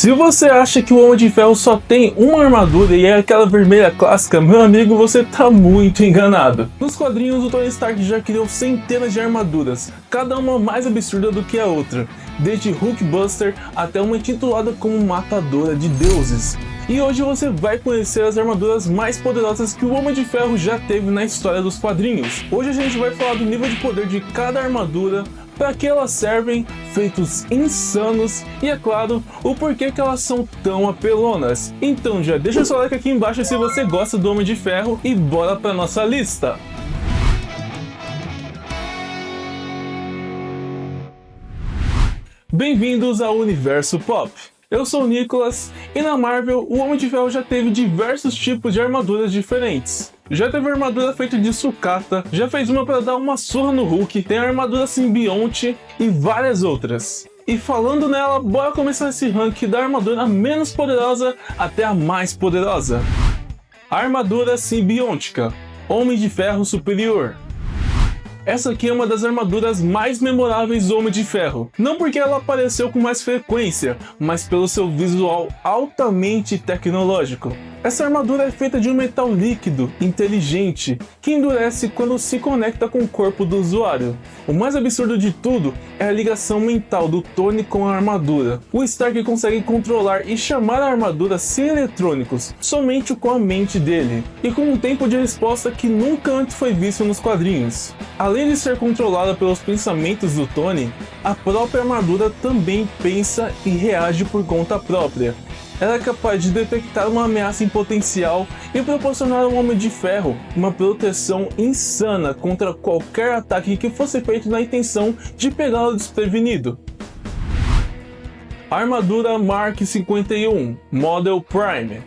Se você acha que o Homem de Ferro só tem uma armadura e é aquela vermelha clássica, meu amigo, você tá muito enganado. Nos quadrinhos, o Tony Stark já criou centenas de armaduras, cada uma mais absurda do que a outra, desde Hulkbuster até uma intitulada como Matadora de Deuses. E hoje você vai conhecer as armaduras mais poderosas que o Homem de Ferro já teve na história dos quadrinhos. Hoje a gente vai falar do nível de poder de cada armadura, para que elas servem, feitos insanos e, é claro, o porquê que elas são tão apelonas. Então já deixa seu like aqui embaixo se você gosta do Homem de Ferro e bora para nossa lista! Bem-vindos ao Universo Pop! Eu sou o Nicolas, e na Marvel, o Homem de Ferro já teve diversos tipos de armaduras diferentes. Já teve armadura feita de sucata, já fez uma para dar uma surra no Hulk, tem a armadura simbionte e várias outras. E falando nela, bora começar esse ranking da armadura menos poderosa até a mais poderosa. Armadura simbiótica, Homem de Ferro Superior. Essa aqui é uma das armaduras mais memoráveis do Homem de Ferro. Não porque ela apareceu com mais frequência, mas pelo seu visual altamente tecnológico. Essa armadura é feita de um metal líquido, inteligente, que endurece quando se conecta com o corpo do usuário. O mais absurdo de tudo é a ligação mental do Tony com a armadura. O Stark consegue controlar e chamar a armadura sem eletrônicos, somente com a mente dele, e com um tempo de resposta que nunca antes foi visto nos quadrinhos. Além de ser controlada pelos pensamentos do Tony, a própria armadura também pensa e reage por conta própria. Ela é capaz de detectar uma ameaça em potencial e proporcionar ao Homem de Ferro uma proteção insana contra qualquer ataque que fosse feito na intenção de pegá-lo desprevenido. Armadura Mark 51 Model Prime.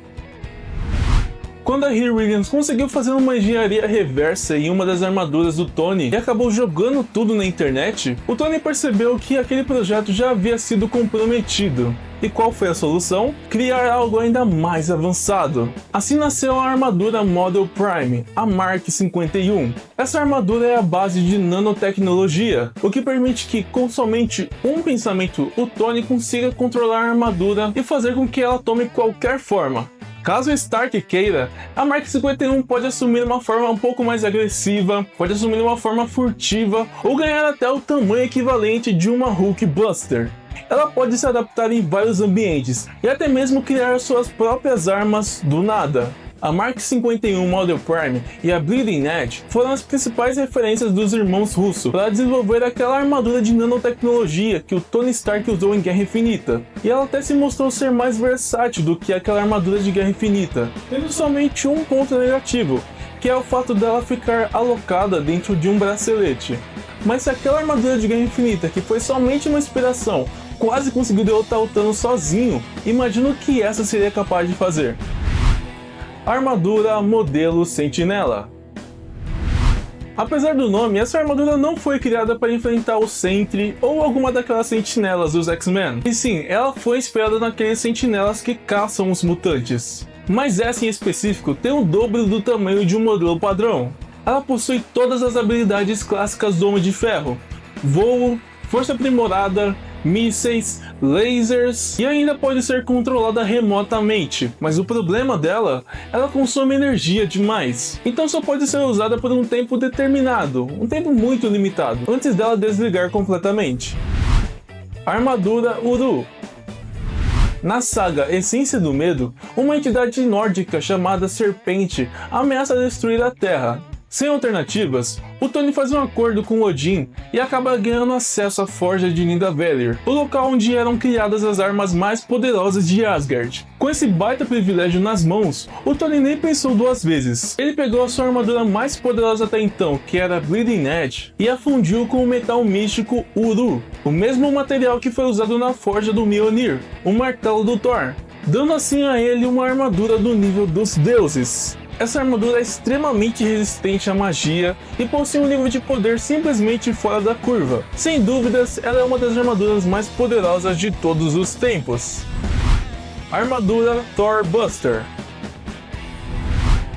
Quando a Riri Williams conseguiu fazer uma engenharia reversa em uma das armaduras do Tony e acabou jogando tudo na internet, o Tony percebeu que aquele projeto já havia sido comprometido. E qual foi a solução? Criar algo ainda mais avançado. Assim nasceu a armadura Model Prime, a Mark 51. Essa armadura é a base de nanotecnologia, o que permite que, com somente um pensamento, o Tony consiga controlar a armadura e fazer com que ela tome qualquer forma. Caso Stark queira, a Mark 51 pode assumir uma forma um pouco mais agressiva, pode assumir uma forma furtiva ou ganhar até o tamanho equivalente de uma Hulkbuster. Ela pode se adaptar em vários ambientes e até mesmo criar suas próprias armas do nada. A Mark 51 Model Prime e a Bleeding Edge foram as principais referências dos irmãos Russo para desenvolver aquela armadura de nanotecnologia que o Tony Stark usou em Guerra Infinita. E ela até se mostrou ser mais versátil do que aquela armadura de Guerra Infinita, tendo somente um ponto negativo, que é o fato dela ficar alocada dentro de um bracelete. Mas se aquela armadura de Guerra Infinita, que foi somente uma inspiração, quase conseguiu derrotar o Thanos sozinho, imagina o que essa seria capaz de fazer. Armadura modelo Sentinela. Apesar do nome, essa armadura não foi criada para enfrentar o Sentry ou alguma daquelas sentinelas dos X-Men. E sim, ela foi inspirada naqueles sentinelas que caçam os mutantes. Mas essa em específico tem o dobro do tamanho de um modelo padrão. Ela possui todas as habilidades clássicas do Homem de Ferro: voo, força aprimorada, mísseis, lasers e ainda pode ser controlada remotamente, mas o problema dela, ela consome energia demais, então só pode ser usada por um tempo determinado, um tempo muito limitado, antes dela desligar completamente. Armadura Uru. Na saga Essência do Medo, uma entidade nórdica chamada Serpente ameaça destruir a Terra. Sem alternativas, o Tony faz um acordo com Odin e acaba ganhando acesso à Forja de Nidavellir, o local onde eram criadas as armas mais poderosas de Asgard. Com esse baita privilégio nas mãos, o Tony nem pensou duas vezes. Ele pegou a sua armadura mais poderosa até então, que era a Bleeding Edge, e a fundiu com o metal místico Uru, o mesmo material que foi usado na forja do Mjolnir, o martelo do Thor, dando assim a ele uma armadura do nível dos deuses. Essa armadura é extremamente resistente à magia e possui um nível de poder simplesmente fora da curva. Sem dúvidas, ela é uma das armaduras mais poderosas de todos os tempos. Armadura Thor Buster.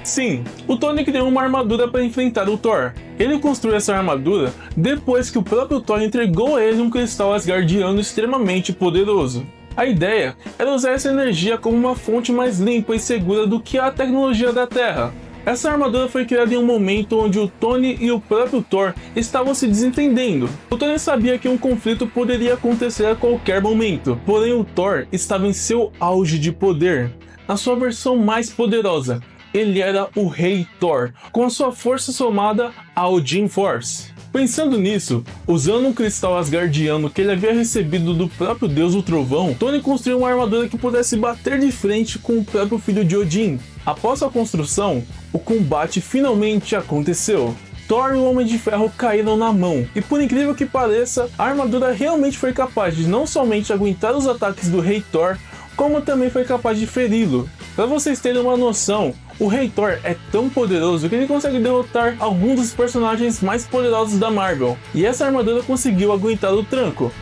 Sim, o Tony criou uma armadura para enfrentar o Thor. Ele construiu essa armadura depois que o próprio Thor entregou a ele um cristal asgardiano extremamente poderoso. A ideia era usar essa energia como uma fonte mais limpa e segura do que a tecnologia da Terra. Essa armadura foi criada em um momento onde o Tony e o próprio Thor estavam se desentendendo. O Tony sabia que um conflito poderia acontecer a qualquer momento, porém o Thor estava em seu auge de poder, na sua versão mais poderosa. Ele era o Rei Thor, com a sua força somada à Odin Force. Pensando nisso, usando um cristal asgardiano que ele havia recebido do próprio deus do trovão, Tony construiu uma armadura que pudesse bater de frente com o próprio filho de Odin. Após a construção, o combate finalmente aconteceu. Thor e o Homem de Ferro caíram na mão, e por incrível que pareça, a armadura realmente foi capaz de não somente aguentar os ataques do Rei Thor, como também foi capaz de feri-lo. Para vocês terem uma noção, o Rei Thor é tão poderoso que ele consegue derrotar alguns dos personagens mais poderosos da Marvel, e essa armadura conseguiu aguentar o tranco.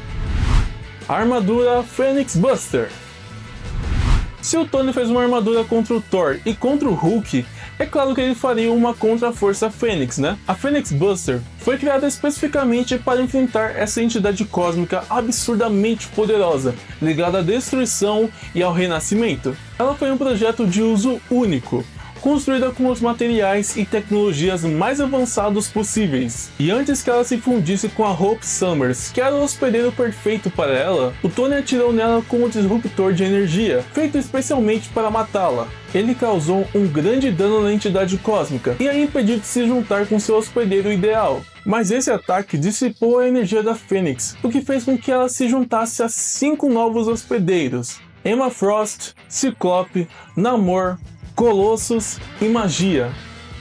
A armadura Phoenix Buster. Se o Tony fez uma armadura contra o Thor e contra o Hulk, é claro que ele faria uma contra a Força Fênix, né? A Phoenix Buster foi criada especificamente para enfrentar essa entidade cósmica absurdamente poderosa, ligada à destruição e ao renascimento. Ela foi um projeto de uso único, construída com os materiais e tecnologias mais avançados possíveis. E antes que ela se fundisse com a Hope Summers, que era o hospedeiro perfeito para ela, o Tony atirou nela com um disruptor de energia, feito especialmente para matá-la. Ele causou um grande dano na entidade cósmica e a impediu de se juntar com seu hospedeiro ideal. Mas esse ataque dissipou a energia da Fênix, o que fez com que ela se juntasse a 5 novos hospedeiros: Emma Frost, Ciclope, Namor, Colossus e Magia.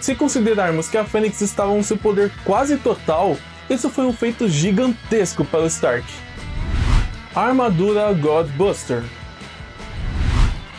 Se considerarmos que a Fênix estava com seu poder quase total, isso foi um feito gigantesco para o Stark. A armadura Godbuster.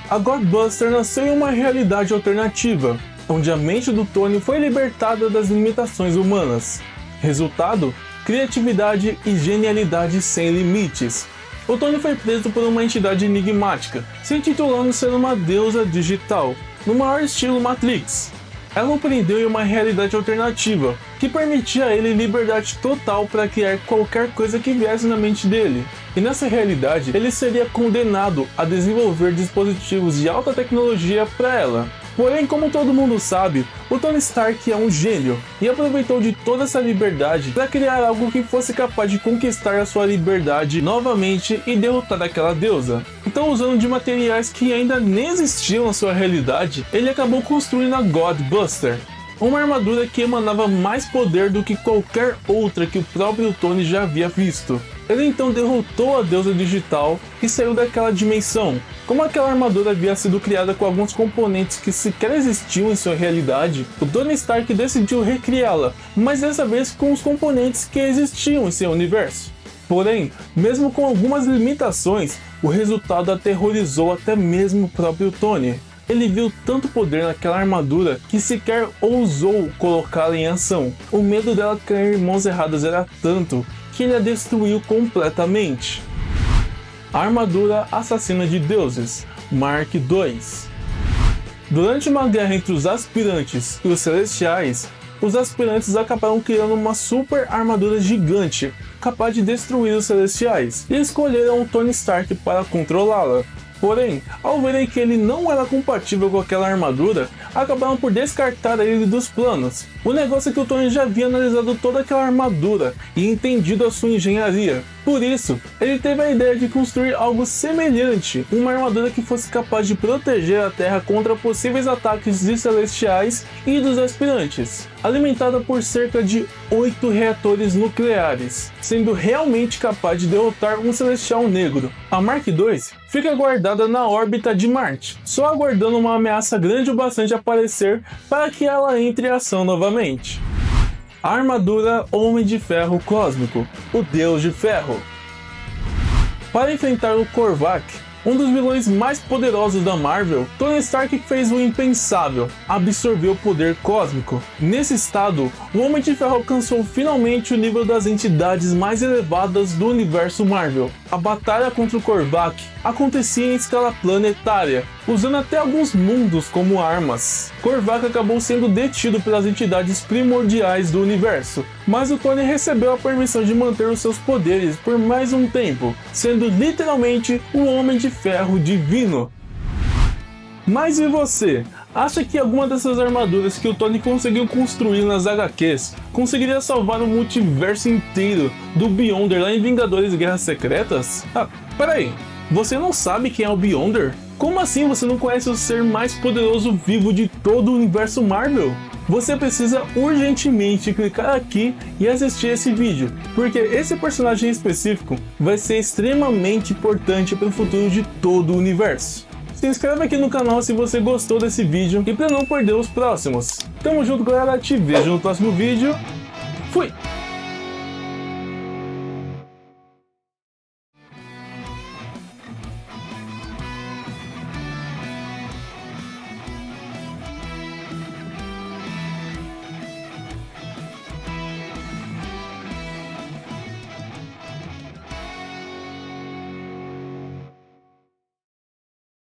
A Godbuster nasceu em uma realidade alternativa, onde a mente do Tony foi libertada das limitações humanas. Resultado: criatividade e genialidade sem limites. O Tony foi preso por uma entidade enigmática, se intitulando ser uma deusa digital, no maior estilo Matrix. Ela o prendeu em uma realidade alternativa, que permitia a ele liberdade total para criar qualquer coisa que viesse na mente dele. E nessa realidade, ele seria condenado a desenvolver dispositivos de alta tecnologia para ela. Porém, como todo mundo sabe, o Tony Stark é um gênio e aproveitou de toda essa liberdade para criar algo que fosse capaz de conquistar a sua liberdade novamente e derrotar aquela deusa. Então, usando de materiais que ainda nem existiam na sua realidade, ele acabou construindo a Godbuster, uma armadura que emanava mais poder do que qualquer outra que o próprio Tony já havia visto. Ele então derrotou a deusa digital e saiu daquela dimensão. Como aquela armadura havia sido criada com alguns componentes que sequer existiam em sua realidade, o Tony Stark decidiu recriá-la, mas dessa vez com os componentes que existiam em seu universo. Porém, mesmo com algumas limitações, o resultado aterrorizou até mesmo o próprio Tony. Ele viu tanto poder naquela armadura que sequer ousou colocá-la em ação. O medo dela cair em mãos erradas era tanto que ele a destruiu completamente. A armadura assassina de deuses, Mark II. Durante uma guerra entre os aspirantes e os celestiais, os aspirantes acabaram criando uma super armadura gigante, capaz de destruir os celestiais, e escolheram o Tony Stark para controlá-la. Porém, ao verem que ele não era compatível com aquela armadura, acabaram por descartar ele dos planos. O negócio é que o Tony já havia analisado toda aquela armadura e entendido a sua engenharia. Por isso, ele teve a ideia de construir algo semelhante, uma armadura que fosse capaz de proteger a Terra contra possíveis ataques de celestiais e dos aspirantes, alimentada por cerca de 8 reatores nucleares, sendo realmente capaz de derrotar um celestial negro. A Mark II fica guardada na órbita de Marte, só aguardando uma ameaça grande o bastante aparecer para que ela entre em ação novamente. A armadura Homem de Ferro Cósmico, o Deus de Ferro. Para enfrentar o Korvac, Um dos vilões mais poderosos da Marvel, Tony Stark fez o impensável, absorveu o poder cósmico. Nesse estado, o Homem de Ferro alcançou finalmente o nível das entidades mais elevadas do universo Marvel. A batalha contra o Korvac acontecia em escala planetária, usando até alguns mundos como armas. Korvac acabou sendo detido pelas entidades primordiais do universo, mas o Tony recebeu a permissão de manter os seus poderes por mais um tempo, sendo literalmente o Homem de Ferro divino. Mas e você? Acha que alguma dessas armaduras que o Tony conseguiu construir nas HQs conseguiria salvar o multiverso inteiro do Beyonder lá em Vingadores Guerras Secretas? Ah, peraí, você não sabe quem é o Beyonder? Como assim você não conhece o ser mais poderoso vivo de todo o universo Marvel? Você precisa urgentemente clicar aqui e assistir esse vídeo, porque esse personagem específico vai ser extremamente importante para o futuro de todo o universo. Se inscreve aqui no canal se você gostou desse vídeo e para não perder os próximos. Tamo junto, galera, te vejo no próximo vídeo. Fui!